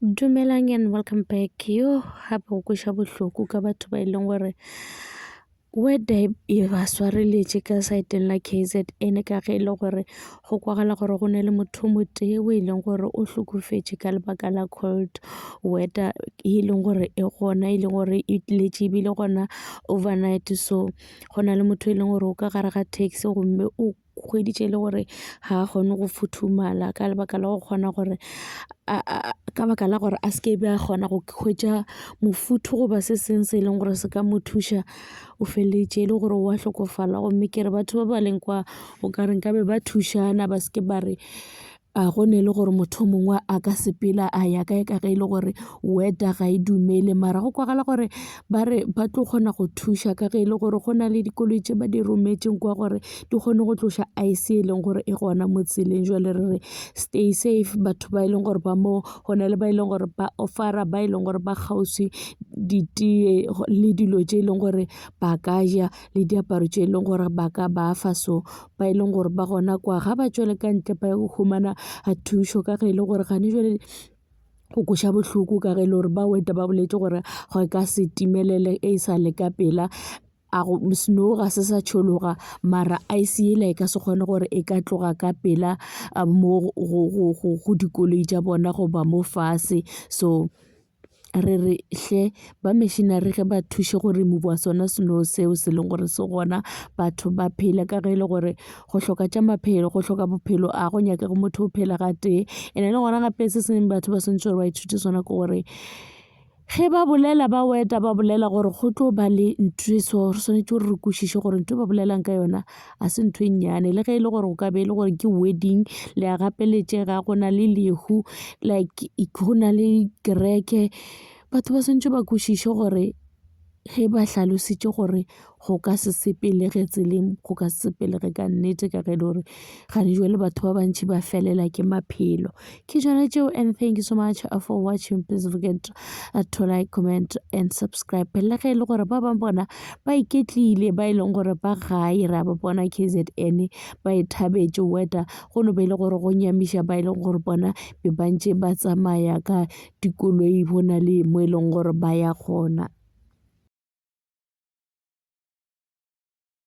Dumelang and welcome back. Yo hape go kweša bohloko ka batho ba e leng gore weather e ba swareletše ka saeteng la KZN ka ge e le gore go kwagala gore go na le motho mo tee o e leng gore o hlokofetše ka lebaka la cold weather e leng gore e gona e leng gore e tletše ebile gona overnight. So go na le motho e leng gore o ka gare ga taxi gomme o hweditše le gore ga a kgone go futhumala ka lebaka la go kgona gore ka baka la gore a seke be a kgona go hwetša mofuthu goba se seng se e leng gore se ka mo thuša o feleletše e le gore o a hlokofala. Gomme ke re batho ba ba leng kwa o ka re nka be ba thušana ba seke ba re a gone le gore motho mongwe a ka sepela a ya kae ka ge e le gore weather ga e dumele, mara go kwagala gore ba re ba tlo kgona go thuša ka ge e le gore go na le dikoloi tše ba di rometšeng kwa gore di kgone go tloša ice e leng gore e gona mo tseleng. Jwale re re stay safe batho ba e leng gore ba mo go na le ba e leng gore ba offera ba e leng gore ba kgauswi ditee le dilo tše e leng gore ba ka ja le diaparo tše e leng gore ba ka ba fa, so ba e leng gore ba gona kwa ga ba tšwele ka ntle ba humana a thušo ka ge e le gore gane jwale go kweša bohloko ka ge e le gore ba weta ba boletše gore go ka se timelele e sa le ka pela a go snow ga se sa tšhologa mara ice yela e ka se kgone gore e ka tloga ka pela mo go dikoloi tša bona goba mo fase. So re re hle ba machinery ge ba thuše go remove sona snow seo se leng gore se gona batho ba phela ka ge e le gore go hloka tša maphelo go hloka bophelo a go nyaka go motho o phela ga tee ene le gona gape se sengwe batho ba swantšhe gore ba ithute sona ke gore ge ba bolela ba weta ba bolela gore go tlo ba le ntho e so re swanetše gore re kwešiše gore ntho ba bolelang ka yona a se ntho e nnyane le ge e le gore go ka be e le gore ke wedding le a gapeletšega go na le lehu like go na le kereke batho ba swantše ba kwešiše gore ge ba hlalositše gore go ka se sepelege tseleng go ka se sepelege ka nnete ka ge e le gore gane jwale batho ba bantši ba felela ke maphelo ke tšona tšeo. And thank you so much for watching. Please don't forget to like, comment and subscribe. Le ge e le gore ba bang bona ba iketlile ba e leng gore ba gae ra ba bona KZN ba e thabetše weather go no be le gore go nyamiša ba e leng gore bona be bantše ba tsamaya ka dikoloi bona le mo e leng gore ba ya gona.